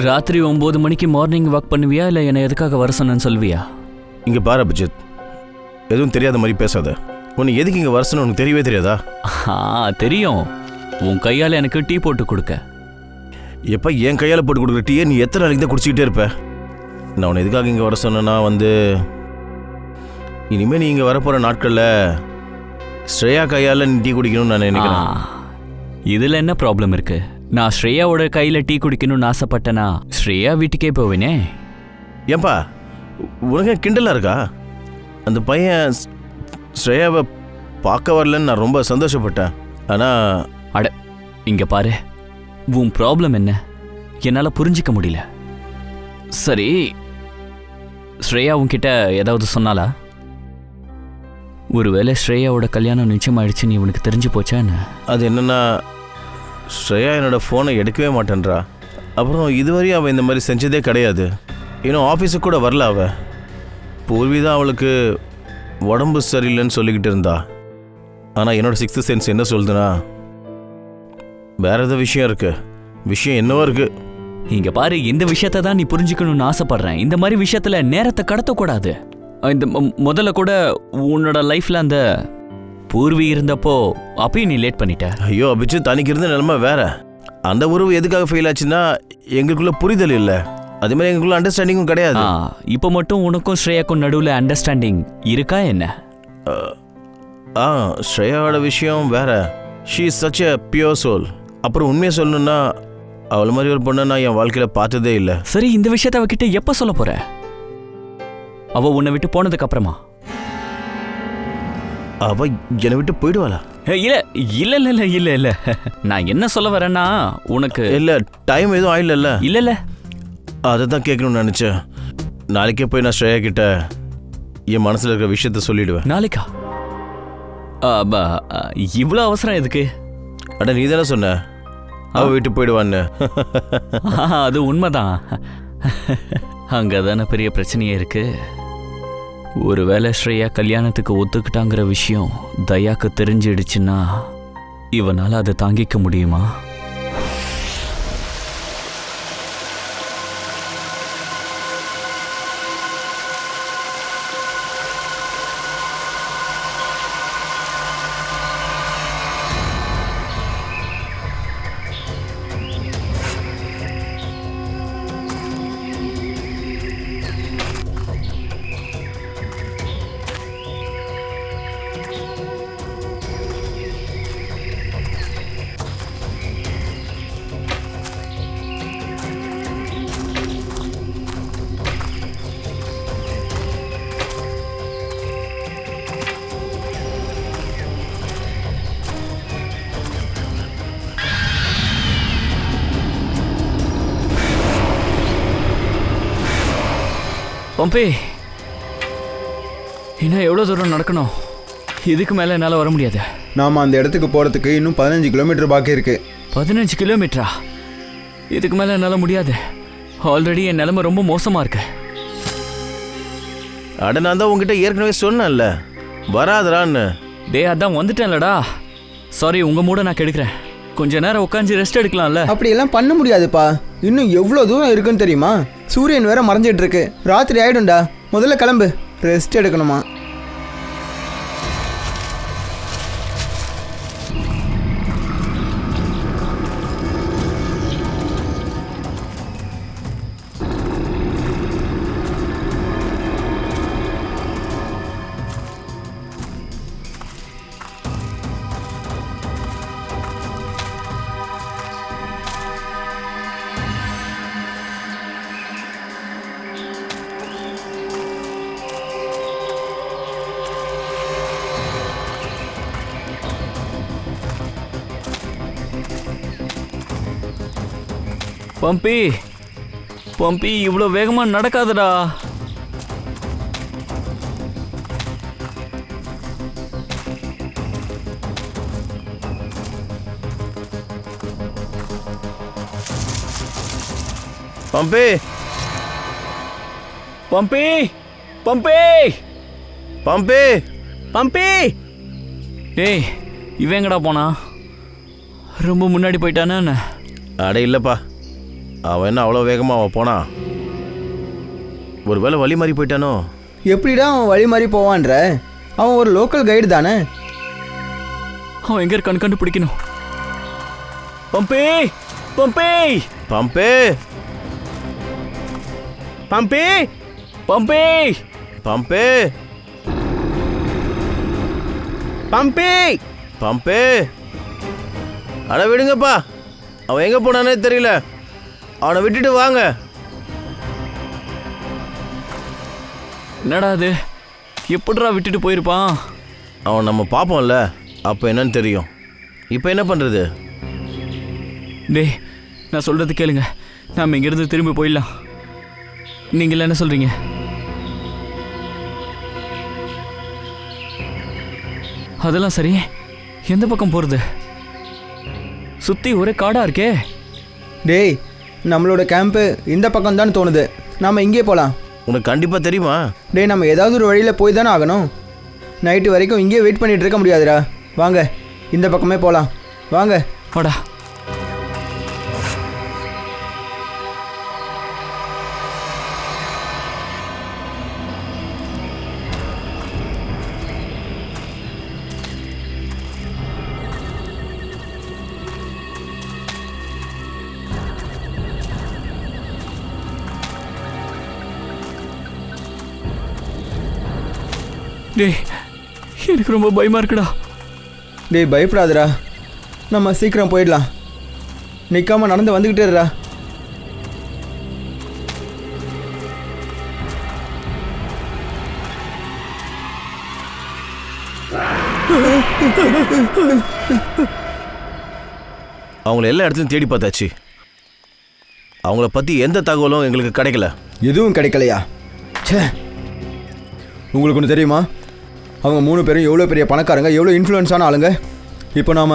ராத்திரி 9 மணிக்கு morning walk பண்ணுவியா இல்லை என்னை எதுக்காக வர சொன்னு சொல்வியா? இங்கே பாரு அபிஜித், எதுவும் தெரியாத மாதிரி பேசாத. உனக்கு எதுக்கு இங்கே வரசன்னு உனக்கு தெரியவே தெரியாதா? தெரியும். உன் கையால் எனக்கு டீ போட்டு கொடுக்க. எப்போ என் கையால் போட்டு கொடுக்குற டீயை நீ எத்தனை நாளைக்கு தான் குடிச்சிக்கிட்டே இருப்ப? நான் உன்னை எதுக்காக இங்கே வர சொன்னேன்னா இனிமேல் நீ இங்கே வரப்போகிற நாட்களில் ஸ்ரேயா கையால் நீ டீ குடிக்கணும்னு நான் நினைக்கிறேன். இதில் என்ன ப்ராப்ளம் இருக்கு? நான் ஸ்ரேயாவோட கையில் டீ குடிக்கணும்னு ஆசைப்பட்டேனா ஸ்ரேயா வீட்டுக்கே போவேனே. ஏன்பா உனக்கு கிண்டலாக இருக்கா? அந்த பையன் ஸ்ரேயாவை பார்க்க வரலன்னு நான் ரொம்ப சந்தோஷப்பட்டேன். ஆனால் அட இங்கே பாரு, உன் ப்ராப்ளம் என்ன என்னால் புரிஞ்சிக்க முடியல. சரி, ஸ்ரேயா உன்கிட்ட ஏதாவது சொன்னாலா? ஒருவேளை ஸ்ரேயாவோட கல்யாணம் நிச்சயமாயிடுச்சு நீ உனக்கு தெரிஞ்சு போச்சா என்ன? அது என்னென்னா, ஸ்ரேயா என்னோடய ஃபோனை எடுக்கவே மாட்டேன்றா. அப்புறம் இதுவரையும் அவள் இந்த மாதிரி செஞ்சதே கிடையாது. இன்னும் ஆஃபீஸுக்கு கூட வரல அவள். பூர்விதான் அவளுக்கு உடம்பு சரியில்லைன்னு சொல்லிக்கிட்டு இருந்தா. ஆனால் என்னோடய 6th சென்ஸ் என்ன சொல்லுதுன்னா, வேறு ஏதோ விஷயம் இருக்குது. விஷயம் என்னவோ இருக்குது. இங்கே பாரு, இந்த விஷயத்தை தான் நீ புரிஞ்சுக்கணும்னு ஆசைப்படுறேன். இந்த மாதிரி விஷயத்தில் நேரத்தை கடத்தக்கூடாது. இந்த முதல்ல கூட உன்னோட லைஃப்பில் அந்த பூர்வி இருந்தப்போ அப்பயும் நீ லேட் பண்ணிட்ட. ஐயோ அபிஜித், அன்னைக்கு இருந்த நிலைமை வேற. அந்த உறவு எதுக்காக ஃபெயில் ஆச்சுன்னா எங்களுக்குள்ள புரிதல் இல்லை. அதே மாதிரி எங்களுக்குள்ள அண்டர்ஸ்டாண்டிங்கும் கிடையாது. இப்போ மட்டும் உனக்கும் ஸ்ரேயாக்கும் நடுவில் அண்டர்ஸ்டாண்டிங் இருக்கா என்ன? ஸ்ரேயாவோட விஷயம் வேற. She is such a pure soul. அப்புறம் உண்மையை சொல்லணும்னா அவளை மாதிரி ஒரு பொண்ணை நான் என் வாழ்க்கையில் பார்த்ததே இல்லை. சரி, இந்த விஷயத்த அவகிட்ட எப்போ சொல்ல போற? அவ உன்னை விட்டு போனதுக்கு அப்புறமா? அவ என்னை விட்டு போயிடுவாளா? இல்ல இல்ல இல்ல இல்ல இல்ல, நான் என்ன சொல்ல வரேன்னா, உனக்கு இல்லை டைம் எதுவும் ஆயிடல. இல்ல இல்ல, அதை தான் கேட்கணும்னு நினச்சேன். நாளைக்கே போய் நான் ஸ்ரேயா கிட்ட என் மனசில் இருக்கிற விஷயத்த சொல்லிடுவேன். நாளைக்கா? இவ்வளோ அவசரம் எதுக்கு? அட நீ தானே சொன்ன அவ விட்டு போயிடுவான்னு. அது உண்மைதான். அங்கதானே பெரிய பிரச்சனையே இருக்கு. ஒருவேளை ஸ்ரேயா கல்யாணத்துக்கு ஒத்துக்கிட்டாங்கிற விஷயம் தயாக்கு தெரிஞ்சிடுச்சுன்னா இவனால அதை தாங்கிக்க முடியுமா? பம்பே, இன்னும் எவ்வளோ தூரம் நடக்கணும்? இதுக்கு மேலே என்னால் வர முடியாது. நாம் அந்த இடத்துக்கு போகிறதுக்கு இன்னும் 15 கிலோமீட்டர் பாக்கி இருக்கு. 15 கிலோமீட்டரா? இதுக்கு மேலே என்னால் முடியாது. ஆல்ரெடி என் நிலைமை ரொம்ப மோசமாக இருக்கு. அட நான் தான் உங்ககிட்ட ஏற்கனவே சொன்னேன்ல வராதரான்னு. அதான் வந்துட்டேன்லடா. சாரி, உங்கள் மூட நான் கெடுக்கிறேன். கொஞ்ச நேரம் உட்காந்து ரெஸ்ட் எடுக்கலாம்ல? அப்படியெல்லாம் பண்ண முடியாதுப்பா. இன்னும் எவ்வளோ தூரம் இருக்குன்னு தெரியுமா? சூரியன் வேற மறைஞ்சிட்டு இருக்கு. ராத்திரி ஆயிடும்டா. முதல்ல கிளம்பு, ரெஸ்ட் எடுக்கணுமா? பம்பி, பம்பி, இவ்வளோ வேகமா நடக்காதடா. பம்பி, பம்பி, பம்பி, பம்பி, பம்பி. டேய், இவன் எங்கடா போனா? ரொம்ப முன்னாடி போயிட்டானே என்ன? அட இல்லைப்பா, அவன் என்ன அவ்வளோ வேகமாக அவன் போனா? ஒரு வேளை வழி மாறி போயிட்டானோ? எப்படிடா அவன் வழி மாதிரி போவான்ற? அவன் ஒரு லோக்கல் கைடு தானே. அவன் எங்க இருக்கான்னு கண்டுபிடிக்கணும். பம்பே பம்பே பம்பே பம்பே பம்பே பம்பே பம்பே பம்பே அட விடுங்கப்பா, அவன் எங்கே போனானே தெரியல. அவனை விட்டுட்டு வாங்க. என்னடா அது, எப்படிடா விட்டுட்டு போயிருப்பான்? அவன் நம்ம பார்ப்போம்ல, அப்போ என்னன்னு தெரியும். இப்போ என்ன பண்ணுறது? டேய், நான் சொல்றது கேளுங்க. நாம இங்கிருந்து திரும்பி போயிடலாம். நீங்கள என்ன சொல்றீங்க? அதெல்லாம் சரி, எந்த பக்கம் போறது? சுத்தி ஒரே காடா இருக்கே. டேய், நம்மளோட கேம்ப்பு இந்த பக்கம் தான் தோணுது. நாம் இங்கே போகலாம். உனக்கு கண்டிப்பாக தெரியுமா? டேய், நம்ம ஏதாவது ஒரு வழியில் போய் தானே ஆகணும். நைட்டு வரைக்கும் இங்கேயே வெயிட் பண்ணிட்டு இருக்க முடியாதுடா. வாங்க, இந்த பக்கமே போகலாம். வாங்க. வாடா. டேய், எனக்கு ரொம்ப பயமா இருக்குடா. டேய், பயப்படாதடா. நம்ம சீக்கிரம் போயிடலாம். நிற்காம நடந்து வந்துக்கிட்டே இருடா. அவங்கள எல்லா இடத்துலையும் தேடி பார்த்தாச்சு. அவங்கள பற்றி எந்த தகவலும் எங்களுக்கு கிடைக்கல. எதுவும் கிடைக்கலையா? ச்சே, உங்களுக்கு ஒன்று தெரியுமா? அவங்க 3 பேரும் எவ்வளோ பெரிய பணக்காரங்க, எவ்வளோ இன்ஃப்ளூயன்ஸான ஆளுங்க. இப்போ நாம்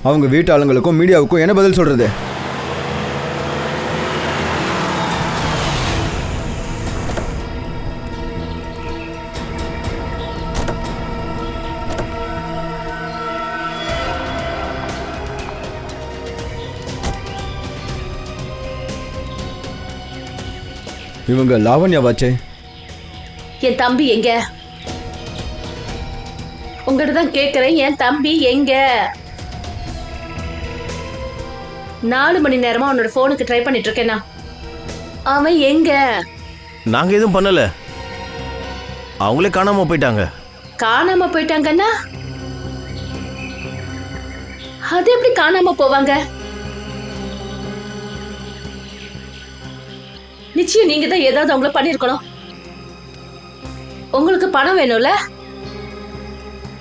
அவங்க வீட்டு ஆளுங்களுக்கும் மீடியாவுக்கும் என்ன பதில் சொல்கிறது? இவங்க லாவண்யாவாச்சே. என் தம்பி எங்க? உங்ககிட்ட தான் கேட்கிறேன், என் தம்பி எங்க? 4 மணி நேரமா உன்னோட போனுக்கு ட்ரை பண்ணிட்டு இருக்கேனா? அவன் எங்க? நாங்கள் எதுவும் பண்ணல, அவங்களே காணாமல் போயிட்டாங்க. காணாம போயிட்டாங்கன்னா அது எப்படி காணாம போவாங்க? நிச்சயம் நீங்க தான் ஏதாவது அவங்கள பண்ணிருக்கணும். உங்களுக்கு பணம் வேணும்ல?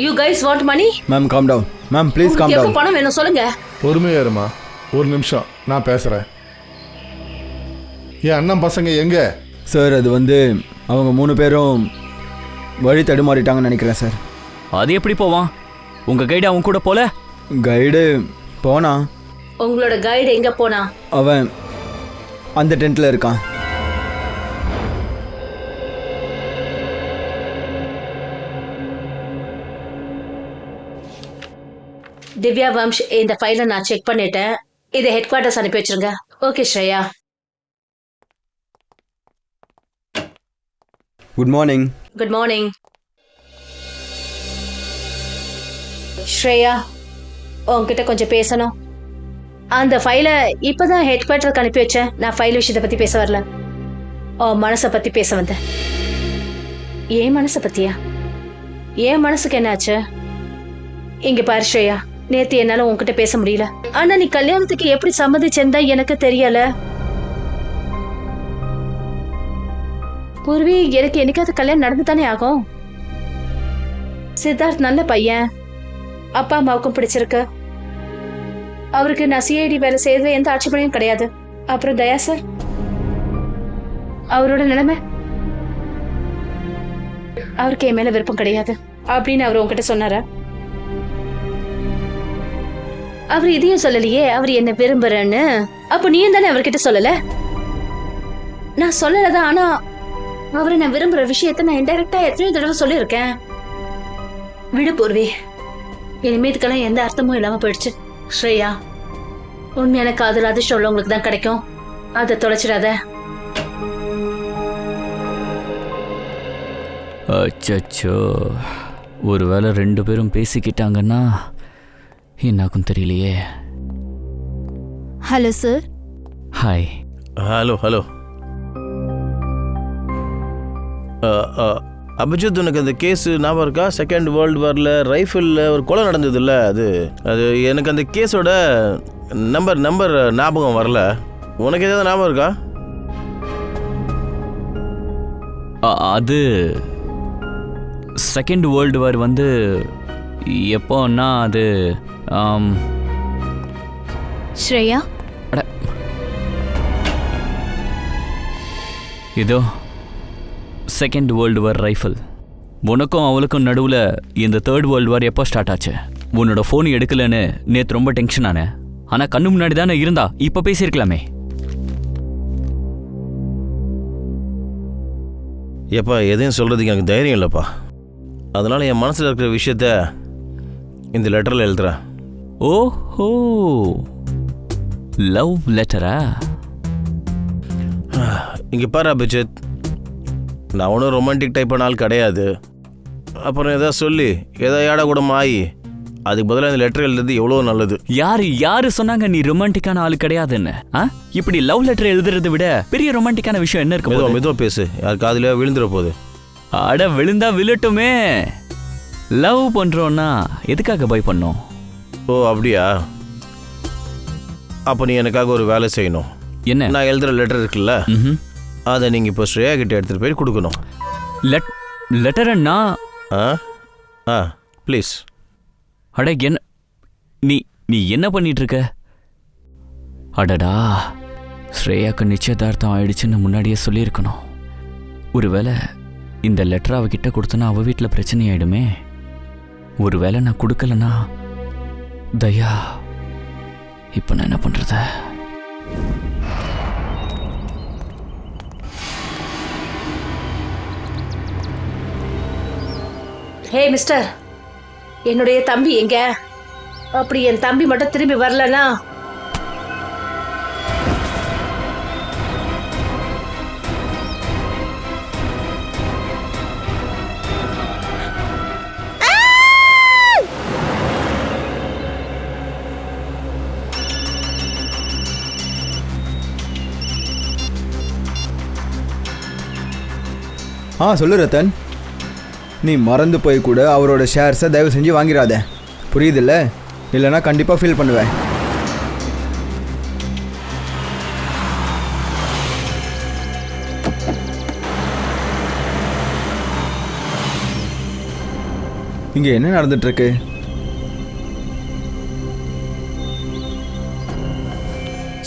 You guys want money? Ma'am, calm down. Ma'am, please calm எப்போ டவுன். பணம் வேணும் சொல்லுங்க. பொறுமையா இருமா, ஒரு நிமிஷம் நான் பேசுகிறேன். என் அண்ணன் பசங்க எங்க? சார், அது வந்து அவங்க 3 பேரும் வழி தடுமாறிட்டாங்கன்னு நினைக்கிறேன் சார். அது எப்படி போவான்? உங்க கைடு அவன் கூட போல? கைடு போனா. உங்களோட கைடு எங்க போனா? அவன் அந்த டென்ட்டில் இருக்கான். திவ்யா வம்ஷ், இந்த ஃபைலை நான் செக் பண்ணிட்டேன். இதை ஹெட் குவார்ட்டர்ஸ் அனுப்பி வச்சிருங்க. Okay Shreya. Good morning. Good morning. Shreya, உன்கிட்ட கொஞ்சம் பேசணும். அந்த ஃபைலை இப்பதான் ஹெட் குவார்ட்டருக்கு அனுப்பி வச்சேன். நான் ஃபைல் விஷயத்தை பத்தி பேச வரல, உன் மனசை பத்தி பேச வந்தேன். ஏன் மனசை பத்தியா? ஏன் மனசுக்கு என்னாச்சு? இங்க பாரு ஸ்ரேயா, நேத்து என்னால உன்கிட்ட பேச முடியல. ஆனா நீ கல்யாணத்துக்கு எப்படி சம்மதிச்சிருந்தா எனக்கு தெரியல. பூர்வி, எனக்கு என்னைக்காவது கல்யாணம் நடந்து தானே ஆகும். சித்தார்த் நல்ல பையன், அப்பா அம்மாவுக்கும் பிடிச்சிருக்கு. அவருக்கு நான் சிஐடி வேலை செய்யறது எந்த ஆட்சேபனையும் கிடையாது. அப்புறம் தயா சார், அவரோட நிலைமை, அவருக்கு என் மேல விருப்பம் கிடையாது அப்படின்னு அவர் உங்ககிட்ட சொன்னாரா? அவர் இதையும் சொல்லலையே, அவர் என்ன விரும்புறேன்னு. அப்ப நீயும் தானே அவர்கிட்ட சொல்லல? நான் சொல்லலதான், ஆனா அவரை நான் விரும்புற விஷயத்த நான் இன்டைரக்டா எத்தனையோ தடவை சொல்லியிருக்கேன். விடு பூர்வி, இனிமே இதுக்கெல்லாம் எந்த அர்த்தமும் இல்லாம போயிடுச்சு. ஸ்ரேயா, உண்மையான காதல் அதிர்ஷ்டம் உள்ளவங்களுக்கு தான் கிடைக்கும். அதை தொலைச்சிடாத. அச்சோ, ஒருவேளை 2 பேரும் பேசிக்கிட்டாங்கன்னா என்னாக்கும் தெரியலையே. Hello sir. Hi. Hello hello. Abhijit, உனக்கு அந்த கேஸு ஞாபகம் இருக்கா? செகண்ட் வேர்ல்டு வாரில் ரைஃபிளில் ஒரு கொலை நடந்ததுல்ல, அது எனக்கு அந்த கேஸோட நம்பர் ஞாபகம் வரல. உனக்கு ஏதாவது ஞாபகம் இருக்கா? அது செகண்ட் வேர்ல்டு வார் வந்து எப்போன்னா அது ஸ்ரேயா, இதோ செகண்ட் வேர்ல்டு வார் ரைஃபிள். உனக்கும் அவளுக்கும் நடுவில் இந்த தேர்ட் வேர்ல்டு வார் எப்போ ஸ்டார்ட் ஆச்சு? உன்னோட ஃபோன் எடுக்கலன்னு நேற்று ரொம்ப டென்ஷன் ஆனேன். ஆனால் கண்ணு முன்னாடி தானே இருந்தா, இப்போ பேசியிருக்கலாமே. ஏப்பா, எதையும் சொல்கிறதுக்கு எனக்கு தைரியம் இல்லைப்பா. அதனால் என் மனசில் இருக்கிற விஷயத்த இந்த லெட்டரில் எழுதுறேன். ஓஹோ, லவ் லெட்டரா? இங்கே பாரு அபிஜித், நான் ஒன்றும் ரொமான்டிக் டைப்பான ஆள் கிடையாது. அப்புறம் எதாவது சொல்லி ஏதாவது ஏடா கூட ஆகி அதுக்கு பதிலாக இந்த லெட்டர் எழுதுறது எவ்வளோ நல்லது. யாரு சொன்னாங்க நீ ரொமான்டிக்கான ஆள் கிடையாதுன்னு? இப்படி லவ் லெட்டர் எழுதுறதை விட பெரிய ரொமான்டிக்கான விஷயம் என்ன இருக்கு? மெதுவா பேசு, யார் காதுல விழுந்துட போகுது. அட, விழுந்தா விழட்டுமே. லவ் பண்றோம்னா எதுக்காக பை பண்ணோம்? ஓ அப்படியா? அப்போ நீ எனக்காக ஒரு வேலை செய்யணும். என்ன? நான் எழுதுகிற லெட்டர் இருக்குல்ல, அதை நீங்கள் இப்போ ஸ்ரேயா கிட்ட எடுத்துகிட்டு போய் கொடுக்கணும். லெட்டர்னா? ப்ளீஸ். அட, என்ன நீ என்ன பண்ணிட்டு இருக்க? அடடா, ஸ்ரேயாக்கு நிச்சயதார்த்தம் ஆயிடுச்சுன்னு முன்னாடியே சொல்லியிருக்கணும். ஒருவேளை இந்த லெட்டர் அவகிட்ட கொடுத்தனா அவ வீட்டில் பிரச்சனை ஆயிடுமே. ஒருவேளை நான் கொடுக்கலனா தயா, இப்போ நான் என்ன பண்றது? ஹே மிஸ்டர், என்னுடைய தம்பி எங்க? அப்படி என் தம்பி மட்டும் திரும்பி வரலனா சொல்லு ரத்தன். நீ மறந்து போய் கூட அவரோட ஷேர்ஸை தயவு செஞ்சு வாங்கிடாத, புரியுதில்ல? இல்லைனா கண்டிப்பாக ஃபீல் பண்ணுவேன். இங்கே என்ன நடந்துட்டுருக்கு?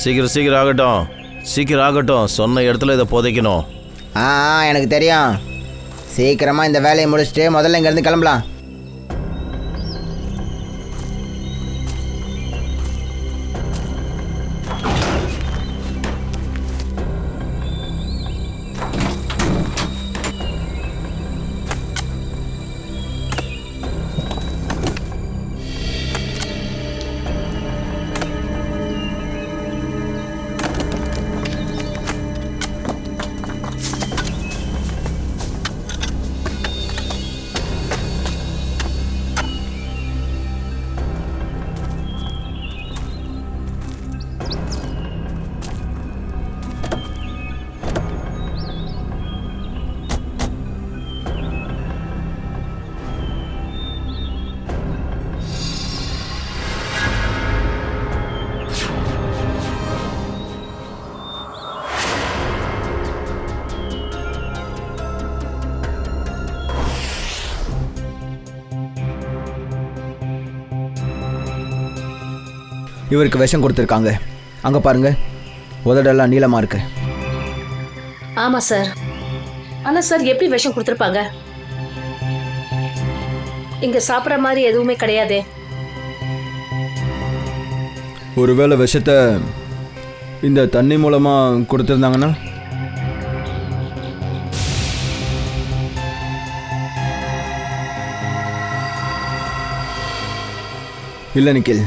சீக்கிரம் ஆகட்டும். சொன்ன இடத்துல இதை புதைக்கணும். எனக்கு தெரியும். சீக்கிரமாக இந்த வேலையை முடிச்சுட்டு முதல்ல இங்கேருந்து கிளம்பலாம். இவருக்கு விஷம் கொடுத்துருக்காங்க. அங்கே பாருங்க, உதடெல்லாம் நீளமாக இருக்கு. ஆமா சார். ஆனா சார், எப்படி விஷம் கொடுத்துருப்பாங்க? இங்க சாப்பிட்ற மாதிரி எதுவுமே கிடையாதே. ஒருவேளை விஷத்தை இந்த தண்ணி மூலமாக கொடுத்துருந்தாங்கன்னா? இல்லை நிக்கில்,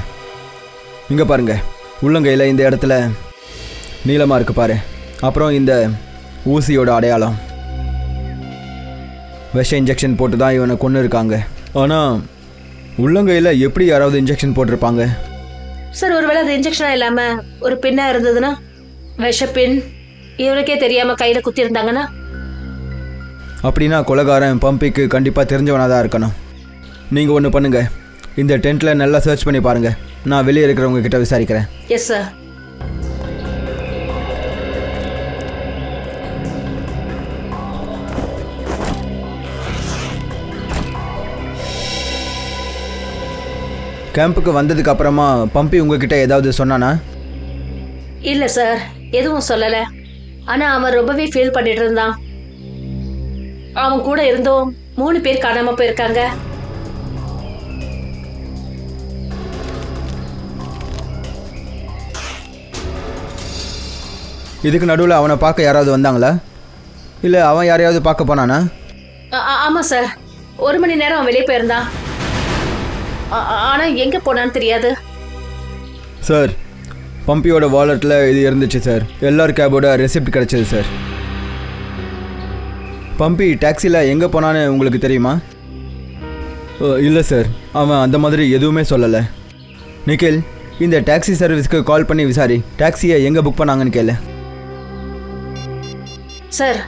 இங்கே பாருங்க, உள்ளங்கையில் இந்த இடத்துல நீளமாக இருக்கு பாரு. அப்புறம் இந்த ஊசியோட அடையாளம். விஷ இன்ஜெக்ஷன் போட்டு தான் இவனை கொன்று இருக்காங்க. ஆனால் உள்ளங்கையில் எப்படி யாராவது இன்ஜெக்ஷன் போட்டிருப்பாங்க? சார் ஒருவேளை அது இன்ஜெக்ஷனா இல்லாம ஒரு பின்னா இருந்ததுன்னா, விஷப்பின் இவருக்கே தெரியாம கையில குத்தி இருந்தாங்கன்னா? அப்படின்னா கொலைகாரன் பம்பிக்கு கண்டிப்பாக தெரிஞ்சவனாக தான் இருக்கணும். நீங்கள் ஒன்று பண்ணுங்கள், இந்த டென்ட்டில் நல்லா சர்ச் பண்ணி பாருங்கள். நான் வெளியே இருக்கிறவங்க கிட்ட விசாரிக்கிறேன். Yes sir. கேம்புக்கு வந்ததுக்கு அப்புறமா பம்பி உங்ககிட்ட ஏதாவது சொன்னானா? இல்ல சார், எதுவும் சொல்லல. ஆனா அவன் ரொம்பவே ஃபீல் பண்ணிட்டு இருந்தான். அவன் கூட இருந்தோம் 3 பேர் காணாம போயிருக்காங்க. இதுக்கு நடுவில் அவனை பார்க்க யாராவது வந்தாங்களா? இல்லை அவன் யாரையாவது பார்க்க போனானா? ஆமா சார், 1 மணி நேரம் அவன் வெளியே போயிருந்தான். ஆனா எங்க போனான்னு தெரியாது. சார், பம்பியோட வாலெட்டில் இது இருந்துச்சு சார். எல்லார் கேபோட ரெசிப்ட் கிடச்சிது சார். பம்பி டாக்ஸியில் எங்கே போனான்னு உங்களுக்கு தெரியுமா? இல்லை சார், அவன் அந்த மாதிரி எதுவுமே சொல்லலை. நிக்கில், இந்த டாக்ஸி சர்வீஸ்க்கு கால் பண்ணி விசாரி. டாக்ஸியை எங்கே புக் பண்ணாங்கன்னு கேளு. சார்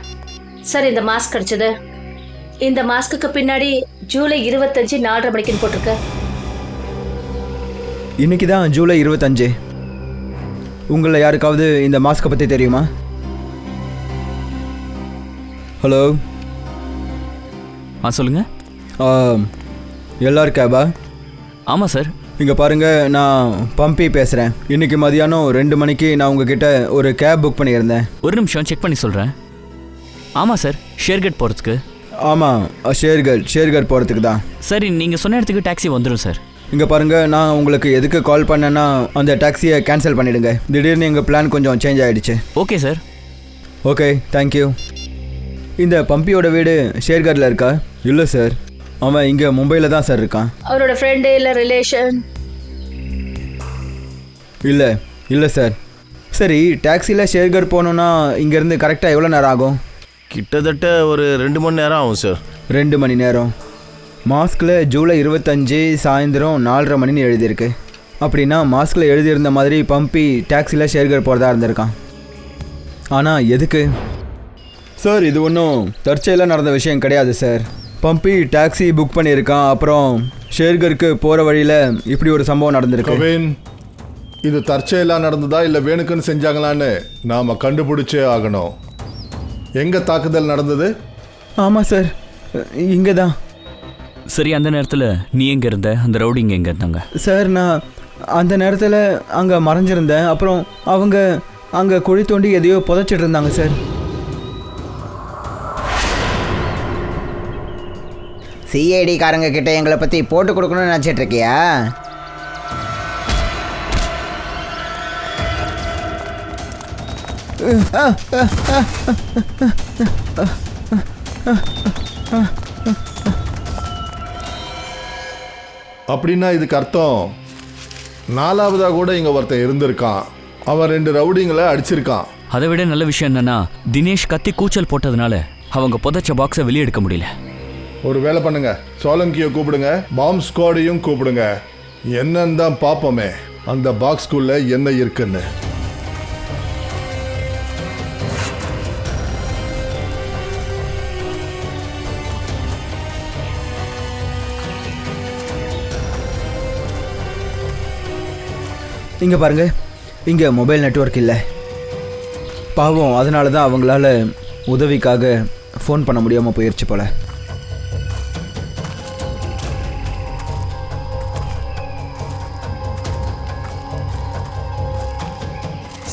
சார் இந்த மாஸ்க் கிடைச்சது. இந்த மாஸ்க்கு பின்னாடி ஜூலை 25 4:30 மணிக்குன்னு போட்டிருக்கு. இன்னைக்கு தான் ஜூலை 25. உங்களை யாருக்காவது இந்த மாஸ்கை பற்றி தெரியுமா? ஹலோ, சொல்லுங்க. எல்லார் கேபா? ஆமாம் சார். இங்கே பாருங்கள், நான் பம்பி பேசுகிறேன். இன்றைக்கி மதியானம் 2 மணிக்கு நான் உங்ககிட்ட ஒரு கேப் புக் பண்ணியிருந்தேன். ஒரு நிமிஷம் செக் பண்ணி சொல்கிறேன். ஆமாம் சார், ஷேர்கட் போகிறதுக்கு. ஆமாம், ஷேர்கட் போகிறதுக்கு தான். சரி, நீங்கள் சொன்ன இடத்துக்கு டாக்ஸி வந்துடும் சார். இங்கே பாருங்கள், நான் உங்களுக்கு எதுக்கு கால் பண்ணேன்னா அந்த டாக்ஸியை கேன்சல் பண்ணிவிடுங்க. திடீர்னு எங்கள் பிளான் கொஞ்சம் சேஞ்ச் ஆகிடுச்சு. Okay sir. Okay, thank you. இந்த பம்பியோட வீடு ஷேர்கட்டில் இருக்கா? இல்லை சார், அவன் இங்கே மும்பையில் தான் சார் இருக்கான். அவரோட ஃப்ரெண்டு இல்லை ரிலேஷன்? இல்லை சார். சரி, டாக்ஸியில் ஷேர்கட் போகணுன்னா இங்கேருந்து கரெக்டாக எவ்வளோ நேரம் ஆகும்? கிட்டத்தட்ட ஒரு 2 மணி நேரம் ஆகும் சார். 2 மணி நேரம். மாஸ்கில் ஜூலை 25 சாயந்தரம் 4:30 மணின்னு எழுதியிருக்கு. அப்படின்னா மாஸ்கில் எழுதியிருந்த மாதிரி பம்பி டாக்ஸியில் ஷேர்கட் போகிறதா இருந்திருக்கான். ஆனால் எதுக்கு சார்? இது ஒன்றும் தற்செயலாக நடந்த விஷயம் கிடையாது சார். பம்பி டாக்ஸி புக் பண்ணியிருக்கான். அப்புறம் ஷேர்கருக்கு போகிற வழியில் இப்படி ஒரு சம்பவம் நடந்திருக்கு. கவின், இது தற்செயலாக நடந்ததா இல்லை வேணுக்குன்னு செஞ்சாங்களான்னு நாம் கண்டுபிடிச்சே ஆகணும். எங்கே தாக்குதல் நடந்தது? ஆமாம் சார், இங்கே தான். சரி, அந்த நேரத்தில் நீ எங்கே இருந்த? அந்த ரவுடிங்க எங்கே இருந்தாங்க? சார், நான் அந்த நேரத்தில் அங்கே மறைஞ்சிருந்தேன். அப்புறம் அவங்க அங்கே குழி தோண்டி எதையோ புதைச்சிட்டு இருந்தாங்க சார். சிஐடி காரங்க கிட்ட எங்களை பற்றி போட்டு கொடுக்கணும்னு நினச்சிட்டு இருக்கியா? அப்படின்னா இதுக்கு அர்த்தம் 4வதா கூட இங்கே ஒருத்தன் இருந்திருக்கான். அவன் 2 ரவுடிங்களை அடிச்சிருக்கான். அதை விட நல்ல விஷயம் என்னன்னா, தினேஷ் கத்தி கூச்சல் போட்டதுனால அவங்க புதைச்ச பாக்ஸை வெளியே எடுக்க முடியல. ஒரு வேலை பண்ணுங்க, சோலங்கியை கூப்பிடுங்க, பாம்ப் ஸ்குவாடையும் கூப்பிடுங்க. என்னன்னு தான் பார்ப்போமே அந்த பாக்ஸ்குள்ள என்ன இருக்குன்னு. இங்கே பாருங்கள், இங்கே மொபைல் நெட்வொர்க் இல்லை. பாவம், அதனால தான் அவங்களால உதவிக்காக ஃபோன் பண்ண முடியாமல் போயிடுச்சு போல.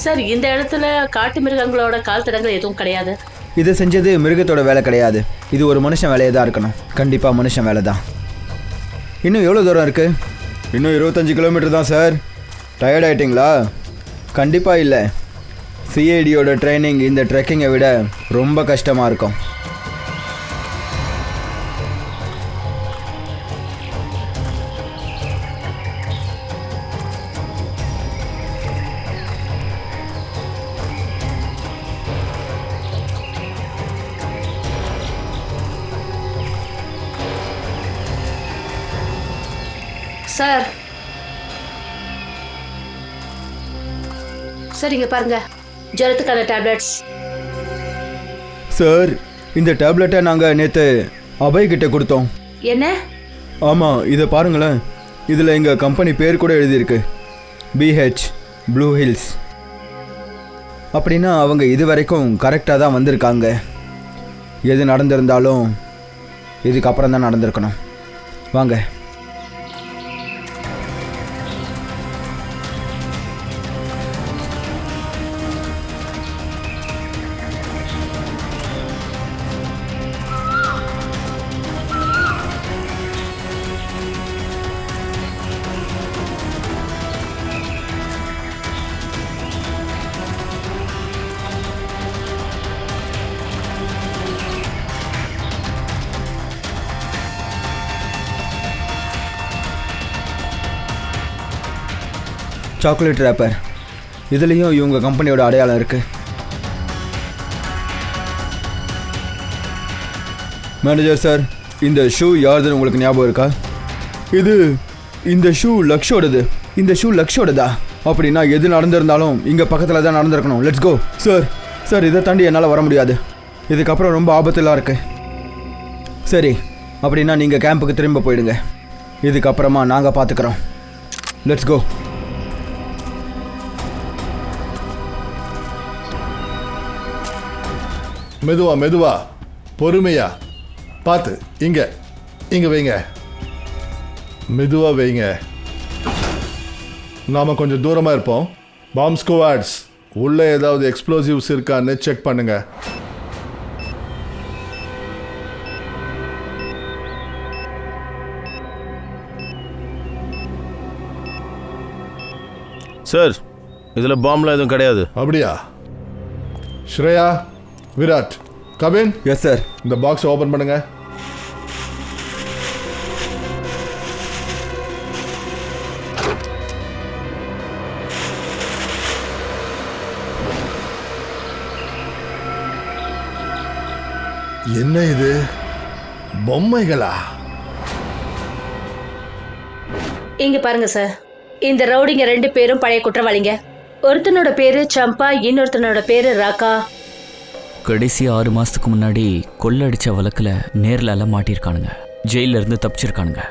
சார், இந்த இடத்துல காட்டு மிருகங்களோட கால் தடங்கள் எதுவும் கிடையாது. இதை செஞ்சது மிருகத்தோட வேலை கிடையாது. இது ஒரு மனுஷன் வேலையை தான் இருக்கணும். கண்டிப்பாக மனுஷன் வேலை தான். இன்னும் எவ்வளோ தூரம் இருக்குது? இன்னும் 25 கிலோமீட்டர் தான் சார். டயர்ட் ஆகிட்டிங்களா? கண்டிப்பாக இல்லை. சிஐடியோட ட்ரைனிங் இந்த ட்ரெக்கிங்கை விட ரொம்ப கஷ்டமாக இருக்கும். சார் சார் இங்க பாருங்க, ஜுரத்துக்கான டேப்லெட்ஸ். சார் இந்த டேப்லெட்டை நாங்கள் நேற்று அபய் கிட்ட கொடுத்தோம். என்ன? ஆமாம், இதை பாருங்களேன், இதில் எங்கள் கம்பெனி பேர் கூட எழுதியிருக்கு, BH ப்ளூ ஹில்ஸ். அப்படின்னா அவங்க இது வரைக்கும் கரெக்டாக தான் வந்திருக்காங்க. எது நடந்திருந்தாலும் இதுக்கப்புறம் தான் நடந்திருக்கணும். வாங்க. சாக்லேட் ரேப்பர், இதுலேயும் இவங்க கம்பெனியோட அடையாளம் இருக்குது. மேனேஜர் சார், இந்த ஷூ யாருதுன்னு உங்களுக்கு ஞாபகம் இருக்கா? இந்த ஷூ லக்ஷோடது. இந்த ஷூ லக்ஷோடதா? அப்படின்னா எது நடந்திருந்தாலும் இங்கே பக்கத்தில் தான் நடந்திருக்கணும். Let's go. சார் இதை தாண்டி என்னால் வர முடியாது. இதுக்கப்புறம் ரொம்ப ஆபத்துலாம் இருக்கு. சரி, அப்படின்னா நீங்கள் கேம்புக்கு திரும்ப போயிடுங்க. இதுக்கப்புறமா நாங்கள் பார்த்துக்குறோம். Let's go. மெதுவா மெதுவா, பொறுமையா பார்த்து. இங்க வைங்க, மெதுவா வைங்க. நாம கொஞ்சம் தூரமா இருப்போம். பாம்ப் ஸ்குவாட்ஸ், உள்ள ஏதாவது எக்ஸ்ப்ளோசிவ்ஸ் இருக்கான்னு செக் பண்ணுங்க. சார், இதில் பாம்லாம் எதுவும் கிடையாது. அப்படியா? ஸ்ரேயா, விராட், கவின். Yes sir. இந்த பாக்ஸ் ஓபன் பண்ணுங்க. என்ன இது? பொம்மைகளா? இங்க பாருங்க சார், இந்த ரவுடிங்க 2 பேரும் பழைய குற்றவாளிங்க. ஒருத்தனோட பேரு சம்பா, இன்னொருத்தனோட பேரு ராக்கா. கடைசி 6 மாசத்துக்கு முன்னாடி கொள்ளடிச்ச வழக்கில் நேர்லால மாட்டியிருக்கானுங்க. ஜெயில இருந்து தப்பிச்சிருக்கானுங்க.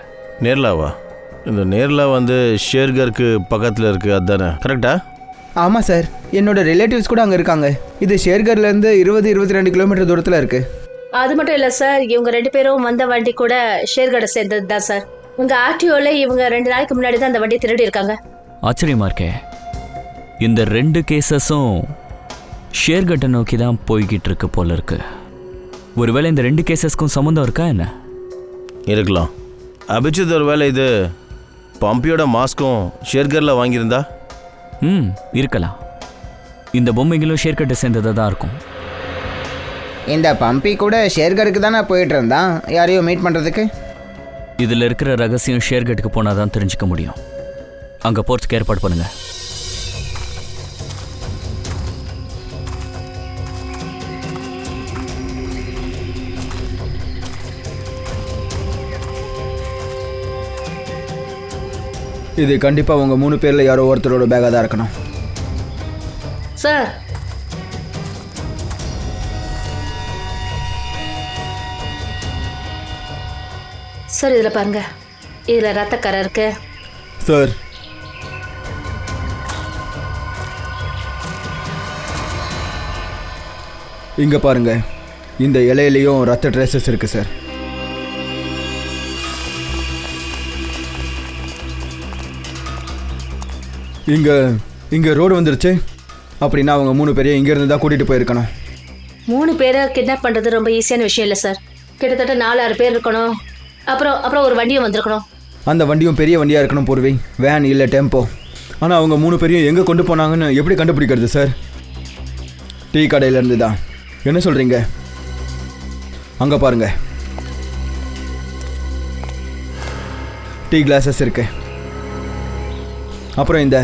நேர்லாவா? இந்த நேர்லா வந்து ஷேர்கருக்கு பக்கத்தில் இருக்குது, அதுதானே? கரெக்டா? ஆமாம் சார், என்னோட ரிலேட்டிவ்ஸ் கூட அங்கே இருக்காங்க. இது ஷேர்கர்லேருந்து 20-22 கிலோமீட்டர் தூரத்தில் இருக்குது. அது மட்டும் இல்லை சார், இவங்க 2 பேரும் வந்த வண்டி கூட ஷேர்கடை சேர்ந்தது தான் சார். உங்க ஆர்டிஓல இவங்க 2 நாளைக்கு முன்னாடி தான் அந்த வண்டியை திருடி இருக்காங்க. ஆச்சரியமா இருக்கே. இந்த 2 கேசஸும் ஷேர்கட்டை நோக்கி தான் போய்கிட்டு இருக்கு போல இருக்கு. ஒருவேளை இந்த 2 கேசஸ்க்கும் சம்மந்தம் இருக்கா என்ன? இருக்கலாம். அபிஜித், ஒரு வேளை இது பம்பியோட மாஸ்க்கும் ஷேர்கரில் வாங்கியிருந்தா? இருக்கலாம். இந்த பொம்மைகளும் ஷேர்கட்டை சேர்ந்ததாக தான் இருக்கும். இந்த பம்பி கூட ஷேர்கருக்கு தானே போயிட்டு இருந்தான், யாரையும் மீட் பண்ணுறதுக்கு. இதில் இருக்கிற ரகசியம் ஷேர்கட்டுக்கு போனால் தான் தெரிஞ்சுக்க முடியும். அங்கே போகிறதுக்கு ஏற்பாடு பண்ணுங்க. இது கண்டிப்பாக உங்கள் 3 பேரில் யாரோ ஒருத்தரோட பேக்காக தான் இருக்கணும். சார், சார் இதில் பாருங்க, இதில் ரத்தக்கரை இருக்கு. சார், இங்கே பாருங்க, இந்த இலையிலையும் ரத்த ட்ரேசஸ் இருக்கு சார். இங்கே ரோடு வந்துருச்சு. அப்படின்னா அவங்க 3 பேரையும் இங்கேருந்து தான் கூட்டிகிட்டு போயிருக்கணும். 3 பேரை கிட்னாப் பண்ணுறது ரொம்ப ஈஸியான விஷயம் இல்லை சார். கிட்டத்தட்ட 4-6 பேர் இருக்கணும். அப்புறம் ஒரு வண்டியும் வந்திருக்கணும். அந்த வண்டியும் பெரிய வண்டியாக இருக்கணும் பூர்வி, வேன் இல்லை டெம்போ. ஆனால் அவங்க 3 பேரையும் எங்கே கொண்டு போனாங்கன்னு எப்படி கண்டுபிடிக்கிறது சார்? டீ கடையிலேருந்து தான். என்ன சொல்கிறீங்க? அங்கே பாருங்கள், டீ கிளாஸஸ் இருக்கு. அப்புறம் இந்த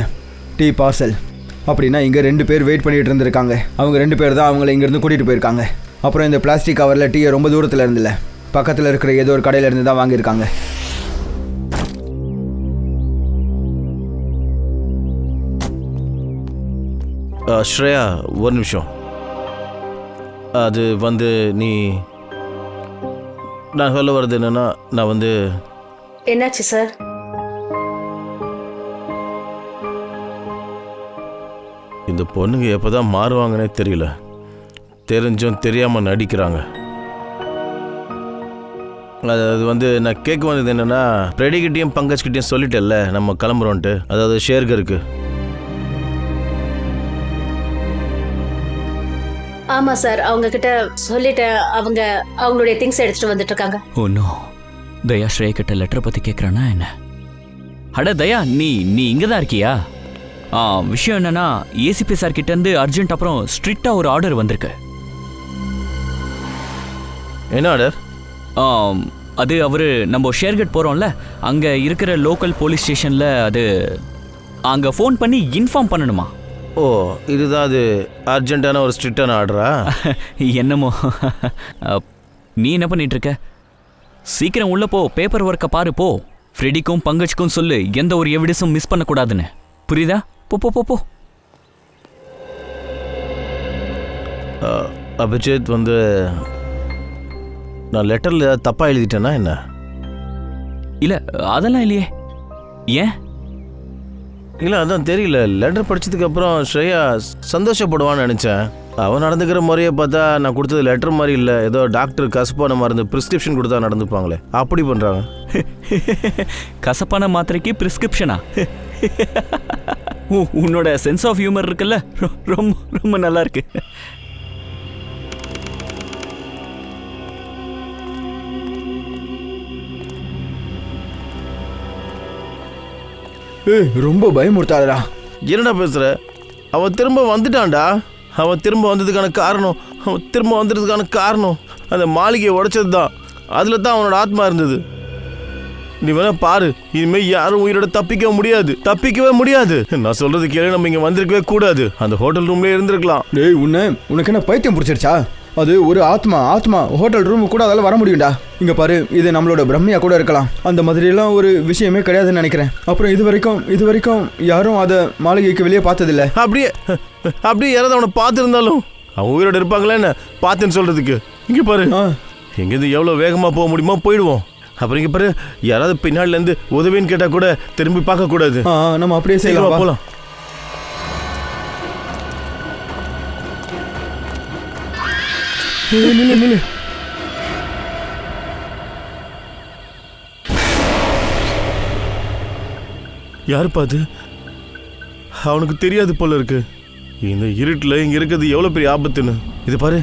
டீ பார்சல். அப்படின்னா இங்கே 2 பேர் வெயிட் பண்ணிகிட்டு இருந்திருக்காங்க. அவங்க 2 பேர் தான் அவங்கள இங்கேருந்து கூட்டிகிட்டு போயிருக்காங்க. அப்புறம் இந்த பிளாஸ்டிக் கவரில் டீயை ரொம்ப தூரத்தில் இருந்தில்ல, பக்கத்தில் இருக்கிற ஏதோ ஒரு கடையில் இருந்து தான் வாங்கியிருக்காங்க. ஸ்ரேயா ஒரு நிமிஷம். அது வந்து நான் சொல்ல வர்றது என்னன்னா, நான் வந்து என்னாச்சு சார்? இந்த பொண்ணுங்க எப்போதான் மாறுவாங்கன்னே தெரியல. தெரிஞ்சும் தெரியாமல் நடிக்கிறாங்க. அது வந்து நான் கேட்க வந்தது என்னன்னா, பிரெடிக்கிட்டையும் பங்கஜ்கிட்டையும் சொல்லிட்டேல்ல நம்ம கிளம்புறோன்ட்டு, அதாவது ஷேர்கருக்கு. ஆமா சார், அவங்க கிட்ட சொல்லிட்டேன். அவங்களுடைய திங்ஸ் எடுத்துட்டு வந்துட்டு இருக்காங்க. ஓ நோ, தயா ஸ்ரேயா கிட்ட லெட்டர் பத்தி கேட்குறானா என்ன? அட தயா, நீ இங்கே தான் இருக்கியா? விஷயம் என்னன்னா, ஏசிபி சார் கிட்ட இருந்து அர்ஜென்ட் அப்புறம் ஸ்ட்ரிக்டா ஒரு ஆர்டர் வந்திருக்கு. என்ன ஆர்டர்? அது அவரு நம்ம ஷேர்கட் போறோம்ல, அங்க இருக்கிற லோக்கல் போலீஸ் ஸ்டேஷன்ல அது அங்க ஃபோன் பண்ணி இன்ஃபார்ம் பண்ணணுமா? ஓ, இதுதான் அது அர்ஜென்ட்டான ஒரு ஸ்ட்ரிக்டான ஆர்டரா? என்னமோ. நீ என்ன பண்ணிட்டு இருக்க? சீக்கிரம் உள்ள போ, பேப்பர் ஒர்க்கை பாரு. போ, ஃப்ரெடிக்கும் பங்கஜ்க்கும் சொல்லு எந்த ஒரு எவிடன்ஸும் மிஸ் பண்ணக்கூடாதுன்னு. புரியுதா? போ போ போ போ. அபிஜித், வந்து நான் லெட்டரில் ஏதாவது தப்பாக எழுதிட்டேன்னா என்ன? இல்லை, அதெல்லாம் இல்லையே. ஏன்? இல்லை, அதான் தெரியல. லெட்டர் படித்ததுக்கு அப்புறம் ஸ்ரேயா சந்தோஷப்படுவான்னு நினச்சேன். அவன் நடந்துக்கிற முறையை பார்த்தா நான் கொடுத்தது லெட்டர் மாதிரி இல்லை, ஏதோ டாக்டர் கசப்பான மருந்து ப்ரிஸ்கிரிப்ஷன் கொடுத்தா நடந்துப்பாங்களே, அப்படி பண்ணுறாங்க. கசப்பான மாத்திரைக்கு ப்ரிஸ்கிரிப்ஷனா? உன்னோட சென்ஸ் ஆஃப் ஹியூமர் இருக்குல்ல, ரொம்ப ரொம்ப நல்லா இருக்கு. ரொம்ப பயமுறுத்தாதடா. என்னடா பேசுகிற? அவன் திரும்ப வந்துட்டான்டா. அவன் திரும்ப வந்ததுக்கான காரணம் அந்த மாளிகையை உடைச்சது தான். அதில் தான் அவனோட ஆத்மா இருந்தது. நீ வேணா பாரு, இனிமேல் யாரும் உயிரோட தப்பிக்கவே முடியாது. நான் சொல்றது கேளு, நம்ம இங்கே வந்திருக்கவே கூடாது. அந்த ஹோட்டல் ரூம்லேயே இருந்திருக்கலாம். டேய், உனக்கு என்ன பைத்தியம் பிடிச்சிருச்சா? அது ஒரு ஆத்மா ஹோட்டல் ரூம் கூட அதால வர முடியும்டா. இங்க பாரு, இது நம்மளோட பிரம்மையா கூட இருக்கலாம். அந்த மாதிரிலாம் ஒரு விஷயமே கிடையாதுன்னு நினைக்கிறேன். அப்புறம் இது வரைக்கும் யாரும் அதை மாளிகைக்கு வெளியே பார்த்ததில்ல. அப்படியே யாராவது அவனை பார்த்துருந்தாலும் அவன் உயிரோட இருப்பாங்களே என்ன பார்த்துன்னு சொல்றதுக்கு. இங்க பாரு, எங்கேருந்து எவ்வளோ வேகமா போக முடியுமோ போயிடுவோம். அப்புறம் இங்க பாரு, யாராவது பின்னாடில இருந்து உதவின்னு கேட்டா கூட திரும்பி பார்க்க கூடாது. நம்ம அப்படியே செய்யலாம். போலாம். நில்லு. யாரு பாத்து? அவனுக்கு தெரியாது போல இருக்கு இந்த இருட்டில் இங்க இருக்கிறது எவ்வளவு பெரிய ஆபத்துன்னு. இது பாரு,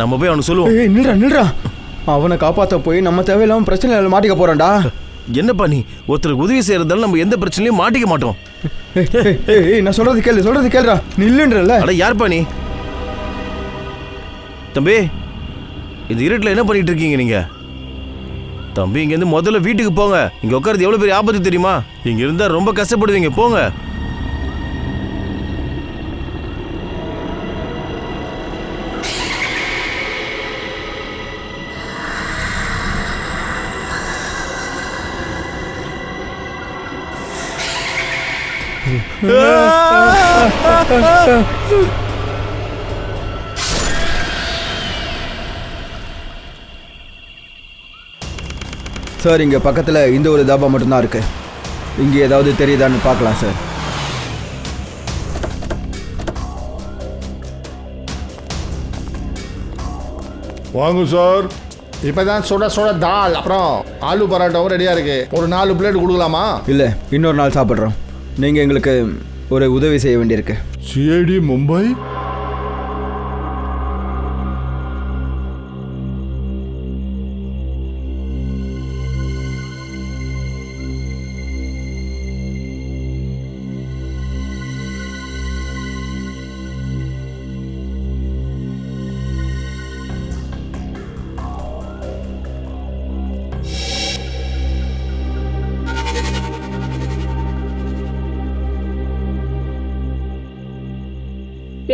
நம்ம போய் அவனுக்கு சொல்லுவோம். நில்றா. அவனை காப்பாற்ற போய் நம்ம தேவையில்லாம பிரச்சனை மாட்டிக்க போறான்டா. என்னப்பா நீ? ஒருத்தருக்கு உதவி செய்யறதால நம்ம எந்த பிரச்சனையும் மாட்டிக்க மாட்டோம். நான் சொல்றது கேளுடா. நில்லுன்றல. அட யார்ப்பா நீ? தம்பி, இது இருட்டில் என்ன பண்ணிட்டு இருக்கீங்க நீங்க? தம்பி, இங்கேருந்து முதல்ல வீட்டுக்கு போங்க. இங்க உட்கார்றது எவ்வளவு பெரிய ஆபத்து தெரியுமா? இங்க இருந்தா ரொம்ப கஷ்டப்படுவீங்க. போங்க. சார், இங்கே பக்கத்தில் இந்த ஒரு தாபா மட்டும்தான் இருக்கு. இங்கே ஏதாவது தெரியுதான்னு பார்க்கலாம் சார். வாங்க சார். இப்போதான் சுட தால் அப்புறம் ஆலு பரோட்டாவும் ரெடியாக இருக்கு. ஒரு 4 பிளேட் கொடுக்கலாமா? இல்லை, இன்னொரு நாள் சாப்பிட்றோம். நீங்கள் எங்களுக்கு ஒரு உதவி செய்ய வேண்டியிருக்கு. சிஐடி மும்பை?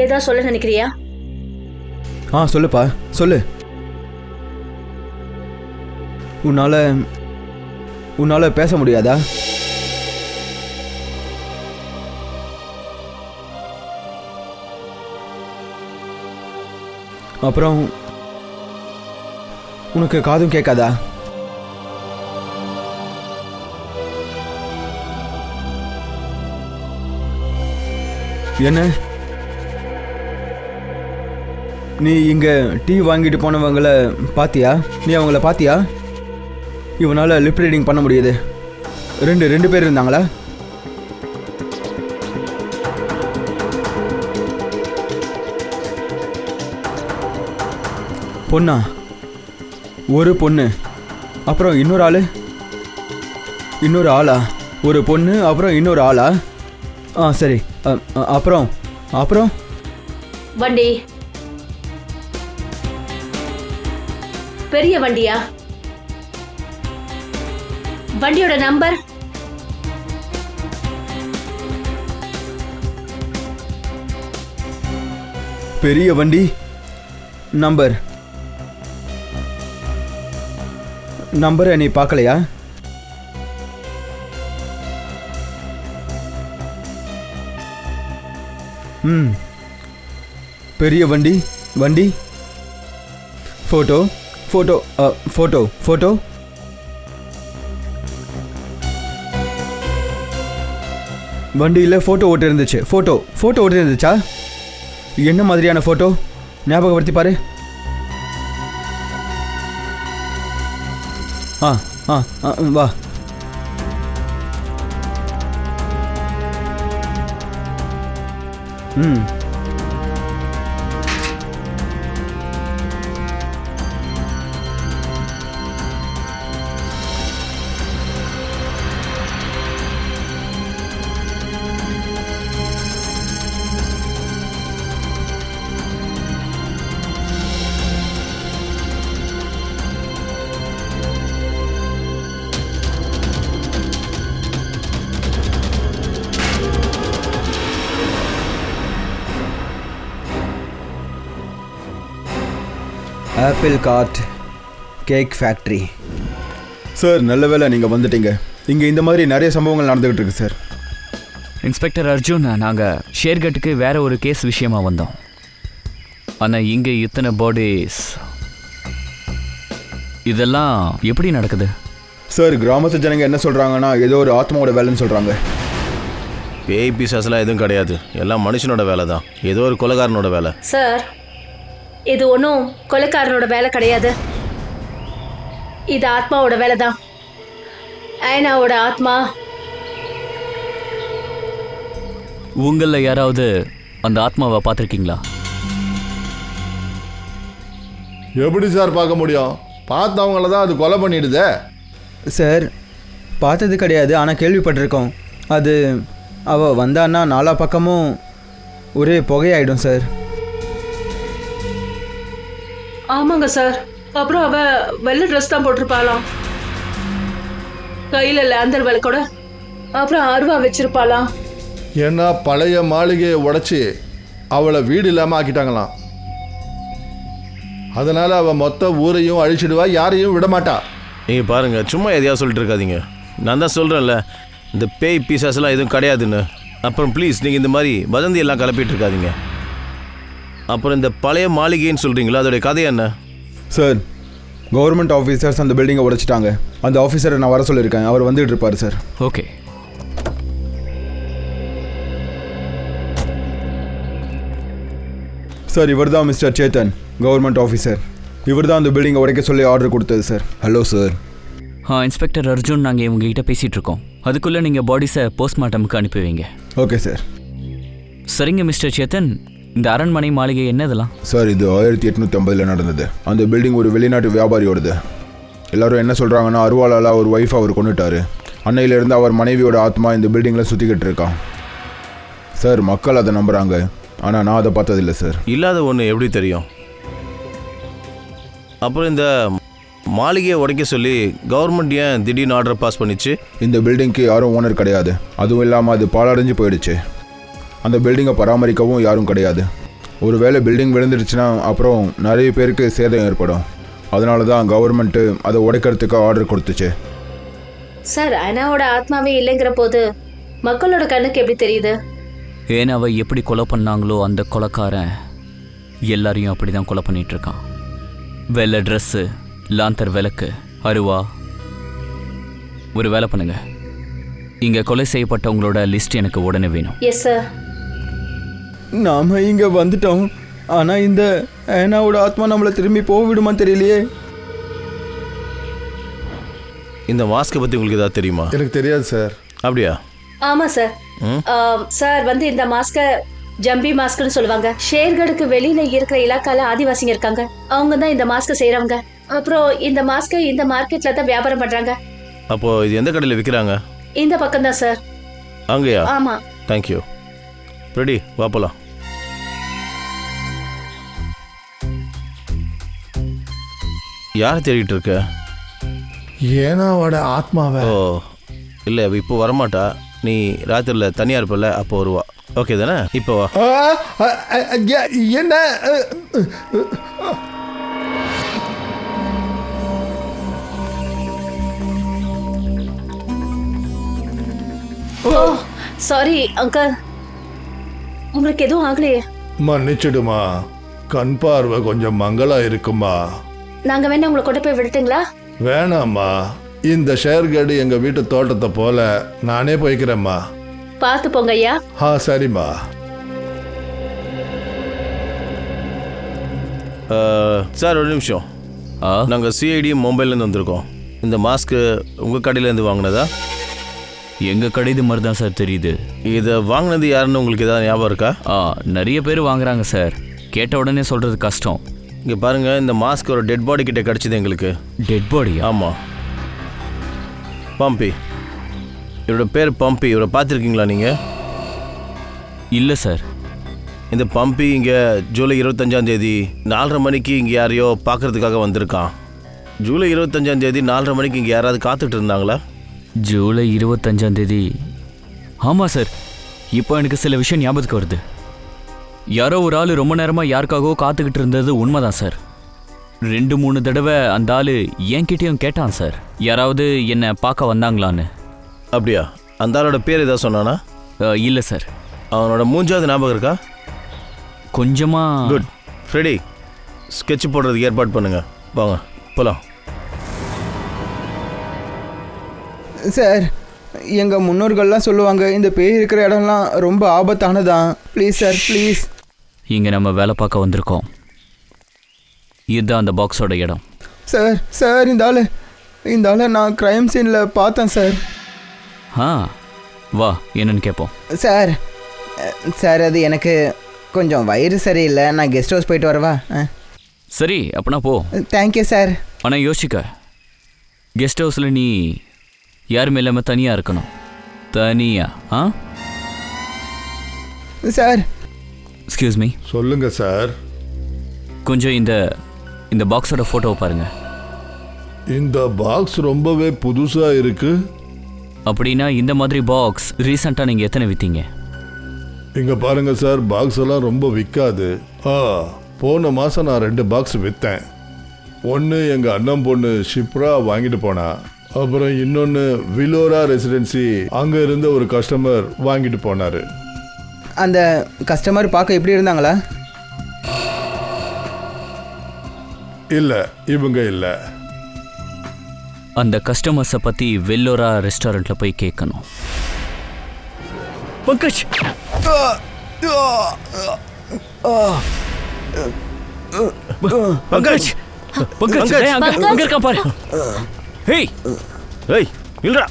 ஏதா சொல்ல நினைக்கிறியா? சொல்லுப்பா, சொல்லு. உன்னால பேச முடியாதா? அப்புறம் உனக்கு காதும் கேட்காதா? என்ன நீ இங்க டீ வாங்கிட்டு போனவங்கள பாத்தியா? நீ அவங்கள பாத்தியா? இவனால லிப் ரீடிங் பண்ண முடியுது. ரெண்டு பேர் இருந்தாங்களா? பொண்ணா? ஒரு பொண்ணு அப்புறம் இன்னொரு ஆளா? ஒரு பொண்ணு அப்புறம் இன்னொரு ஆளா? சரி. அப்புறம் வண்டி பெரிய வண்டியா? வண்டியோட நம்பர்? பெரிய வண்டி நம்பரை நீ பார்க்கலையா? பெரிய வண்டி ஃபோட்டோ வண்டியில் ஃபோட்டோ ஓட்டு இருந்துச்சு. ஃபோட்டோ ஓட்டு இருந்துச்சா? என்ன மாதிரியான ஃபோட்டோ? ஞாபகப்படுத்தி பாரு. வா. Apple card cake factory. Sir, நல்ல வேளை நீங்கள் வந்துட்டீங்க. இங்கே இந்த மாதிரி நிறைய சம்பவங்கள் நடந்துகிட்டு இருக்கு சார். இன்ஸ்பெக்டர் அர்ஜுன், நாங்கள் ஷேர்கட்டுக்கு வேற ஒரு கேஸ் விஷயமா வந்தோம். ஆனால் இங்கே இத்தனை பாடிஸ், இதெல்லாம் எப்படி நடக்குது? சார், கிராமத்து ஜனங்க என்ன சொல்கிறாங்கன்னா ஏதோ ஒரு ஆத்மாவோட வேலைன்னு சொல்கிறாங்க. பேய் பிசாசெல்லாம் எதுவும் கிடையாது, எல்லாம் மனுஷனோட வேலை தான். ஏதோ ஒரு கொலைகாரனோட வேலை. சார், இது ஒன்றும் கொலைக்காரனோட வேலை கிடையாது. இது ஆத்மாவோட வேலை தான். ஐனாவோட ஆத்மா. உங்களில் யாராவது அந்த ஆத்மாவை பார்த்துருக்கீங்களா? எப்படி சார் பார்க்க முடியும்? பார்த்தவங்கள தான் அது கொலை பண்ணிடுதே. சார், பார்த்தது கிடையாது, ஆனால் கேள்விப்பட்டிருக்கோம். அது அவள் வந்தான்னா நாலா பக்கமும் ஒரே புகையாயிடும் சார். ஆமாங்க சார். அப்புறம் அவ வெள்ளை ட்ரெஸ் தான் போட்டிருப்பாளாம், கையில லேந்தர் விளக்கோட, அப்புறம் அருவா வச்சிருப்பாளாம். ஏன்னா பழைய மாளிகையை உடைச்சி அவளை வீடு இல்லாமல் ஆக்கிட்டாங்களாம். அதனால அவள் மொத்த ஊரையும் அழிச்சிடுவா, யாரையும் விடமாட்டா. நீங்கள் பாருங்கள், சும்மா எதையாவது சொல்லிட்டு இருக்காதீங்க. நான் தான் சொல்கிறேன்ல, இந்த பேய் பிசாசெல்லாம் எதுவும் கிடையாதுன்னு. அப்புறம் ப்ளீஸ், நீங்கள் இந்த மாதிரி வதந்தி எல்லாம் கிளப்பிட்டு இருக்காதீங்க. அப்புறம் இந்த பழைய மாளிகைன்னு சொல்கிறீங்களா, அதோடைய கதை என்ன? சார், கவர்மெண்ட் ஆஃபீஸர்ஸ் அந்த பில்டிங்கை உடைச்சிட்டாங்க. அந்த ஆஃபீஸரை நான் வர சொல்லியிருக்கேன், அவர் வந்துட்டு இருப்பார் சார். ஓகே. சார், இவர் தான் மிஸ்டர் சேத்தன், கவர்மெண்ட் ஆஃபீஸர். இவர் தான் அந்த பில்டிங்கை உடைக்க சொல்லி ஆர்டர் கொடுத்தது sir. Hello sir. Inspector Arjun, நாங்கள் இவங்ககிட்ட பேசிகிட்டு இருக்கோம். அதுக்குள்ளே நீங்கள் பாடிஸை போஸ்ட்மார்ட்டமுக்கு அனுப்பி வைங்க. Okay sir. சரிங்க மிஸ்டர் சேத்தன், இந்த அரண்மனை மாளிகை என்னதெல்லாம்? சார், இது 1850 நடந்தது. அந்த பில்டிங் ஒரு வெளிநாட்டு வியாபாரியோடது. எல்லாரும் என்ன சொல்கிறாங்கன்னா, அருவாளால் அவர் ஒய்ஃப் அவர் கொண்டுட்டாரு. அன்னையிலேருந்து அவர் மனைவியோட ஆத்மா இந்த பில்டிங்கில் சுற்றிக்கிட்டு இருக்கான். சார், மக்கள் அதை நம்புகிறாங்க, ஆனால் நான் அதை பார்த்ததில்லை சார். இல்லாத ஒன்று எப்படி தெரியும்? அப்புறம் இந்த மாளிகையை உடைக்க சொல்லி கவர்மெண்ட் ஏன் திடீர்னு ஆர்டர் பாஸ் பண்ணிச்சு? இந்த பில்டிங்க்கு யாரும் ஓனர் கிடையாது. அதுவும் இல்லாமல் அது பாழடைஞ்சு போயிடுச்சு. அந்த பில்டிங்கை பராமரிக்கவும் யாரும் கிடையாது. ஒருவேளை பில்டிங் விழுந்துடுச்சுன்னா அப்புறம் நிறைய பேருக்கு சேதம் ஏற்படும். அதனால தான் கவர்மெண்ட்டு அதை உடைக்கிறதுக்கு ஆர்டர் கொடுத்துச்சு. சார், ஐனாவோட ஆத்மாவே இல்லைங்கிற போது மக்களோட கண்ணுக்கு எப்படி தெரியுது? ஏனாவை எப்படி கொலை பண்ணாங்களோ அந்த கொலைக்காரன் எல்லாரையும் அப்படிதான் கொலை பண்ணிட்டு இருக்கான். வெள்ளை ட்ரெஸ்ஸு, லாந்தர் விளக்கு, அருவா. ஒரு வேலை பண்ணுங்க, இங்க கொலை செய்யப்பட்டவங்களோட லிஸ்ட் எனக்கு உடனே வேணும். Yes sir. நாம இங்க வந்துட்டோம், ஆனா இந்த ஏனாவோட ஆத்மா நம்மளை திரும்பி போக விடுமா தெரியலையே. இந்த மாஸ்கை பற்றி உங்களுக்கு ஏதாவது தெரியுமா? எனக்கு தெரியாது சார். அப்படியா? ஆமாம் சார். சார் வந்து இந்த மாஸ்கை ஜம்பி மாஸ்க்னு சொல்லுவாங்க. ஷேர்கடுக்கு வெளியில இருக்கிற இலாக்கால ஆதிவாசிங்க இருக்காங்க, அவங்க தான் இந்த மாஸ்கை செய்யறவங்க. அப்புறம் இந்த மாஸ்கை இந்த மார்க்கெட்ல தான் வியாபாரம் பண்றாங்க. அப்போ இது எந்த கடையில் விற்கிறாங்க? இந்த பக்கம் தான் சார். அங்கேயா? ஆமா. தேங்க்யூ. ரெடி, வா போலாம். யாரை தேடிட்டு இருக்க? ஏனாவோட ஆத்மாவை. ஓ இல்லை, இப்போ வரமாட்டா. நீ ராத்திரியில் தனியாக இருப்பல, அப்போ வருவா. ஓகே தானே? இப்போ வா. என்ன? ஓ சாரி அங்கிள், உங்களுக்கு எதுவும் ஆகலையே? மன்னிச்சிடுமா, கண் பார்வை கொஞ்சம் மங்களா இருக்குமா. நாங்க வேணா உங்களை கொண்டு போய் விட்டுங்களா? வேணாம்மா, இந்த ஷேர்கடு எங்க வீட்டு தோட்டத்தை போல, நானே போய்க்கிறேம்மா. பார்த்து போங்க ஐயா. சரிம்மா. சார் ஒரு நிமிஷம். நாங்கள் சிஐடி மும்பைலேருந்து வந்திருக்கோம். இந்த மாஸ்க்கு உங்கள் கடையிலேருந்து வாங்கினதா? எங்கள் கடை இது மாதிரி தான் சார் தெரியுது. இதை வாங்கினது யாருன்னு உங்களுக்கு ஏதாவது ஞாபகம் இருக்கா? நிறைய பேர் வாங்குறாங்க சார், கேட்ட உடனே சொல்கிறது கஷ்டம். இங்கே பாருங்கள், இந்த மாஸ்க் ஒரு டெட் பாடி கிட்ட கிடச்சிது எங்களுக்கு. Dead body? ஆமாம், பம்பி. இவரோட பேர் பம்பி. இவரை பார்த்துருக்கீங்களா நீங்கள்? இல்லை சார். இந்த பம்பி இங்கே ஜூலை 25 4:30 மணிக்கு இங்கே யாரையோ பார்க்கறதுக்காக வந்திருக்கான். ஜூலை 25 4:30 மணிக்கு இங்கே யாராவது காத்துட்டு இருந்தாங்களா? ஜூலை 25 ஆமாம் சார். இப்போ எனக்கு சில விஷயம் ஞாபகத்துக்கு வருது. யாரோ ஒரு ஆள் ரொம்ப நேரமாக யாருக்காகவோ காத்துக்கிட்டு இருந்தது உண்மைதான் சார். 2-3 தடவை அந்த ஆள் என்கிட்டயும் கேட்டான் சார், யாராவது என்னை பார்க்க வந்தாங்களான்னு. அப்படியா? அந்த ஆளோட பேர் ஏதாவது சொன்னானா? இல்லை சார். அவனோட மூஞ்சாவது ஞாபகம் இருக்கா? கொஞ்சமாக. குட். ஃப்ரெடி, ஸ்கெட்ச் போடுறதுக்கு ஏற்பாடு பண்ணுங்க. வாங்க போகலாம். சார், எங்கள் முன்னோர்கள்லாம் சொல்லுவாங்க இந்த பேய் இருக்கிற இடம்லாம் ரொம்ப ஆபத்தானதான். Please sir, please. இங்கே நம்ம வேலை பார்க்க வந்திருக்கோம். இதுதான் அந்த பாக்ஸோட இடம். சார் இந்த ஆளை நான் க்ரைம் சீனில் பார்த்தேன் சார். வா, என்னன்னு கேட்போம். சார் அது எனக்கு கொஞ்சம் வயிறு சரியில்லை, நான் கெஸ்ட் ஹவுஸ் போயிட்டு வரவா? சரி, அப்பனா போ. Thank you sir. ஆனால் யோசிக்க, கெஸ்ட் ஹவுஸில் நீ யாருமே இல்லாமல் தனியாக இருக்கணும். தனியா? சார். Excuse me. சொல்லுங்க சார். கொஞ்சம் இந்த பாக்ஸோட ஃபோட்டோவை பாருங்கள். இந்த பாக்ஸ் ரொம்பவே புதுசா இருக்கு. அப்படின்னா இந்த மாதிரி பாக்ஸ் ரீசெண்டாக நீங்கள் எத்தனை விற்றீங்க? இங்க பாருங்க சார், பாக்ஸ் எல்லாம் ரொம்ப விற்காது. போன மாசம் நான் 2 பாக்ஸ் விற்றேன். ஒன்று எங்க அண்ணன் பொண்ணு ஷிப்ரா வாங்கிட்டு போனா, அப்புறம் இன்னொன்று விலோரா ரெசிடென்சி அங்க இருந்த ஒரு கஸ்டமர் வாங்கிட்டு போனாரு. அந்த கஸ்டமர் பார்க்க எப்படி இருந்தாங்களா? இல்ல, இவங்க இல்ல. அந்த கஸ்டமர்ஸை பற்றி வெல்லோரா ரெஸ்டாரண்ட்டில் போய் கேட்கணும். பங்கஜ், பங்கஜ், பங்கஜ், அங்க இருக்கா பாரு. ஹேய் ஏய், இல்லடா.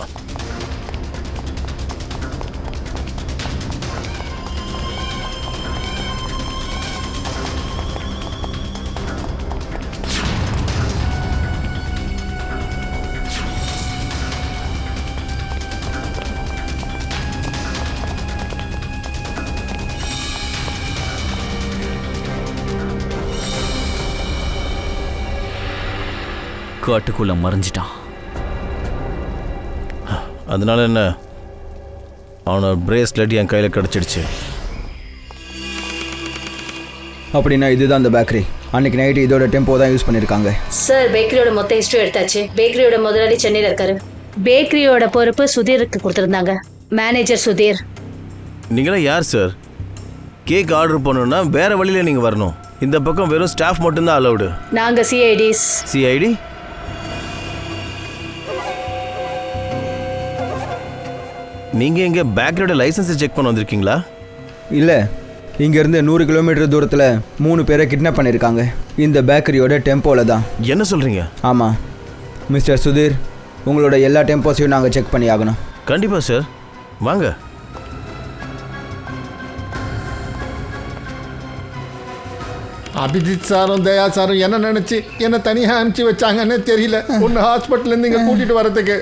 காட்டுக்குள்ள மறைஞ்சிட்டான். அதனால என்ன, அவனோட பிரேஸ்லெட் என் கையில் கிடச்சிடுச்சு. அப்படின்னா இதுதான் அந்த பேக்கரி. அன்னைக்கு நைட்டு இதோட டெம்போ தான் யூஸ் பண்ணியிருக்காங்க. சார், பேக்கரியோட மொத்த ஹிஸ்ட்ரி எடுத்தாச்சு. பேக்கரியோட முதலாளி சென்னையில் இருக்காரு. பேக்கரியோட பொறுப்பு சுதீருக்கு கொடுத்துருந்தாங்க. மேனேஜர் சுதீர். நீங்களாம் யார் சார்? கேக் ஆர்டர் பண்ணணுன்னா வேற வழியில் நீங்கள் வரணும். இந்த பக்கம் வெறும் ஸ்டாஃப் மட்டும்தான் அலௌடு. நாங்க சிஐடிஸ். சிஐடி? நீங்க எங்க பேக்கரியோட லைசன்ஸை செக் பண்ண வந்திருக்கீங்களா? இல்லை, இங்கேருந்து 100 கிலோமீட்டர் தூரத்தில் 3 பேரை கிட்னாப் பண்ணியிருக்காங்க. இந்த பேக்கரியோட டெம்போவில் தான். என்ன சொல்றீங்க? ஆமாம் மிஸ்டர் சுதீர், உங்களோட எல்லா டெம்போஸையும் நாங்கள் செக் பண்ணி ஆகணும். கண்டிப்பா சார், வாங்க. அபிஜித் சாரும் தயா சாரும் என்ன நினைச்சு என்ன தனியாக அனுப்பிச்சு வச்சாங்கன்னு தெரியல. ஒன்று ஹாஸ்பிட்டல்லேருந்து இங்கே கூட்டிட்டு வரதுக்கு.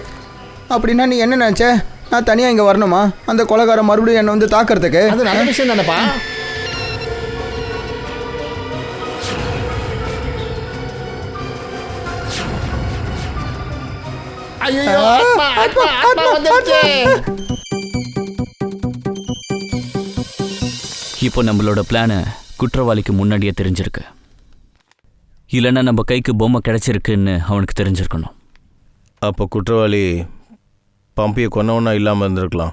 அப்படின்னா நீ என்ன நினச்ச? நான் தனியாக இங்கே வரணுமா அந்த கொலைகாரன் மறுபடியும் என்னை வந்து தாக்கிறதுக்கு? அது நல்ல விஷயம் தானேப்பா. ஐயோ, ஆத்மா வந்துருச்சு. இப்போ நம்மளோட பிளானை குற்றவாளிக்கு முன்னாடியே தெரிஞ்சிருக்கு. இல்லைன்னா நம்ம கைக்கு பொம்மை கிடைச்சிருக்குன்னு அவனுக்கு தெரிஞ்சிருக்கணும். அப்போ குற்றவாளி பம்பியை கொன்னவனா இல்லாமல் இருந்திருக்கலாம்.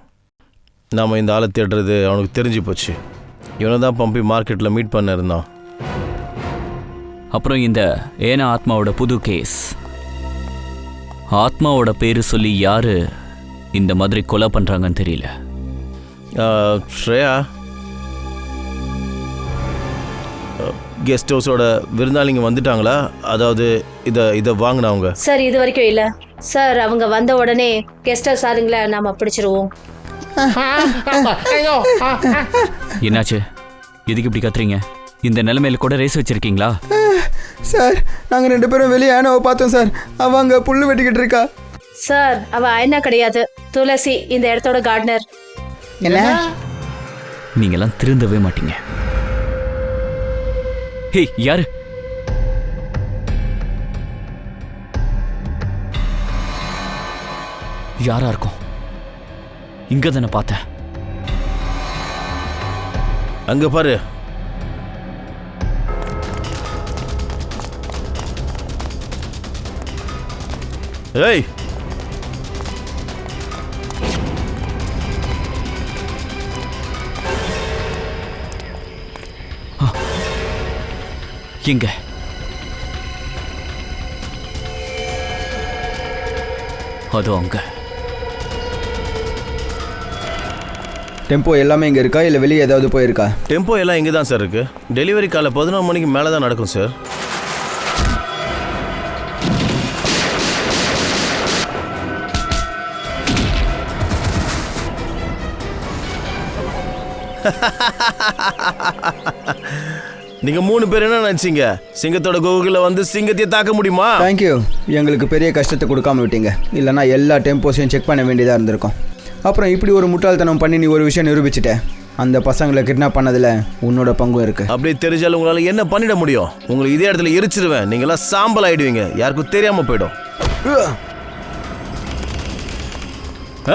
நாம் இந்த ஆளை தேடுறது அவனுக்கு தெரிஞ்சு போச்சு. இவனை தான் பம்பி மார்க்கெட்டில் மீட் பண்ண இருந்தான். அப்புறம் இந்த ஏனா ஆத்மாவோட புது கேஸ். ஆத்மாவோட பேரு சொல்லி யாரு இந்த மாதிரி கொலை பண்றாங்கன்னு தெரியல. ஸ்ரேயா கெஸ்ட் ஹவுஸோட விருந்தாளிங்க வந்துட்டாங்களா? அதாவது இதை வாங்கினவங்க. சார் இது வரைக்கும் இல்ல சார். அவங்க வந்த உடனே கெஸ்ட் ஹவுஸ் ஆளுங்களை நாம பிடிச்சிருவோம். என்னாச்சு? எதுக்கு இப்படி கத்துறீங்க? இந்த நிலைமையில கூட ரேஸ் வச்சிருக்கீங்களா? சார், நாங்கள் 2 பேரும் வெளியே ஆனாவை பார்த்தோம் சார். அவங்க புல்லு வெட்டிக்கிட்டு இருக்கா. சார் அவ ஐனா கிடையாது, துளசி, இந்த இடத்தோட கார்டனர். என்ன? நீங்கெல்லாம் திருந்தவே மாட்டீங்க. ஹே, யாரு? யாரா இருக்கும்? இங்க தானே பார்த்தேன். அங்க பாரு. ஏய், எங்க? அதோ அங்க. டெம்போ எல்லாமே இங்கே இருக்கா இல்லை வெளியே ஏதாவது போயிருக்கா? டெம்போ எல்லாம் இங்கே தான் சார் இருக்கு. டெலிவரி காலை 11 மணிக்கு மேலே தான் நடக்கும் சார். நீங்க 3 பேர் என்ன நினைச்சீங்க? சிங்கத்தோட கோகுல வந்து சிங்கத்தையே தாக்க முடியுமா? தேங்க்யூ, எங்களுக்கு பெரிய கஷ்டத்தை கொடுக்காம விட்டீங்க. இல்லைனா எல்லா டெம்போஸையும் செக் பண்ண வேண்டியதாக இருந்திருக்கும். அப்புறம் இப்படி ஒரு முட்டாள்தனம் பண்ணி நீ ஒரு விஷயம் நிரூபிச்சிட்ட. அந்த பசங்களை கிட்னாப் பண்ணதில் உன்னோட பங்கும் இருக்கு. அப்படி தெரிஞ்சாலும் உங்களால் என்ன பண்ணிட முடியும்? உங்களுக்கு இதே இடத்துல எரிச்சிருவேன். நீங்களாம் சாம்பல் ஆயிடுவீங்க. யாருக்கும் தெரியாம போயிடும்.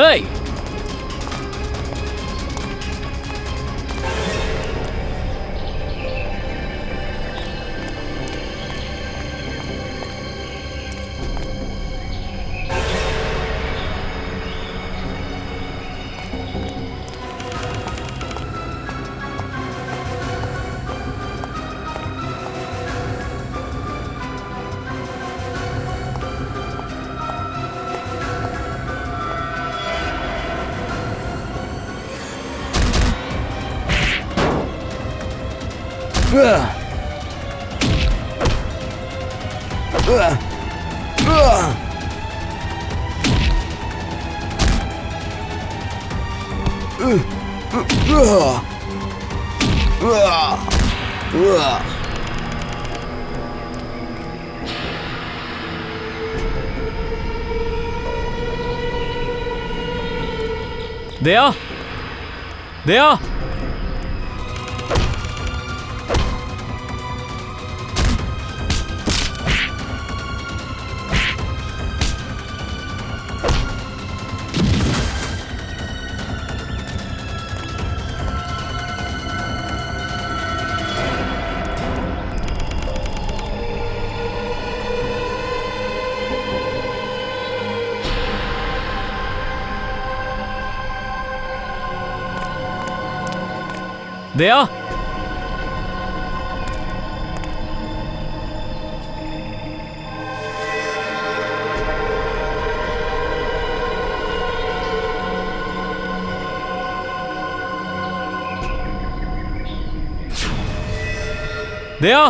ஏய், தயா, தயா, தயா, தயா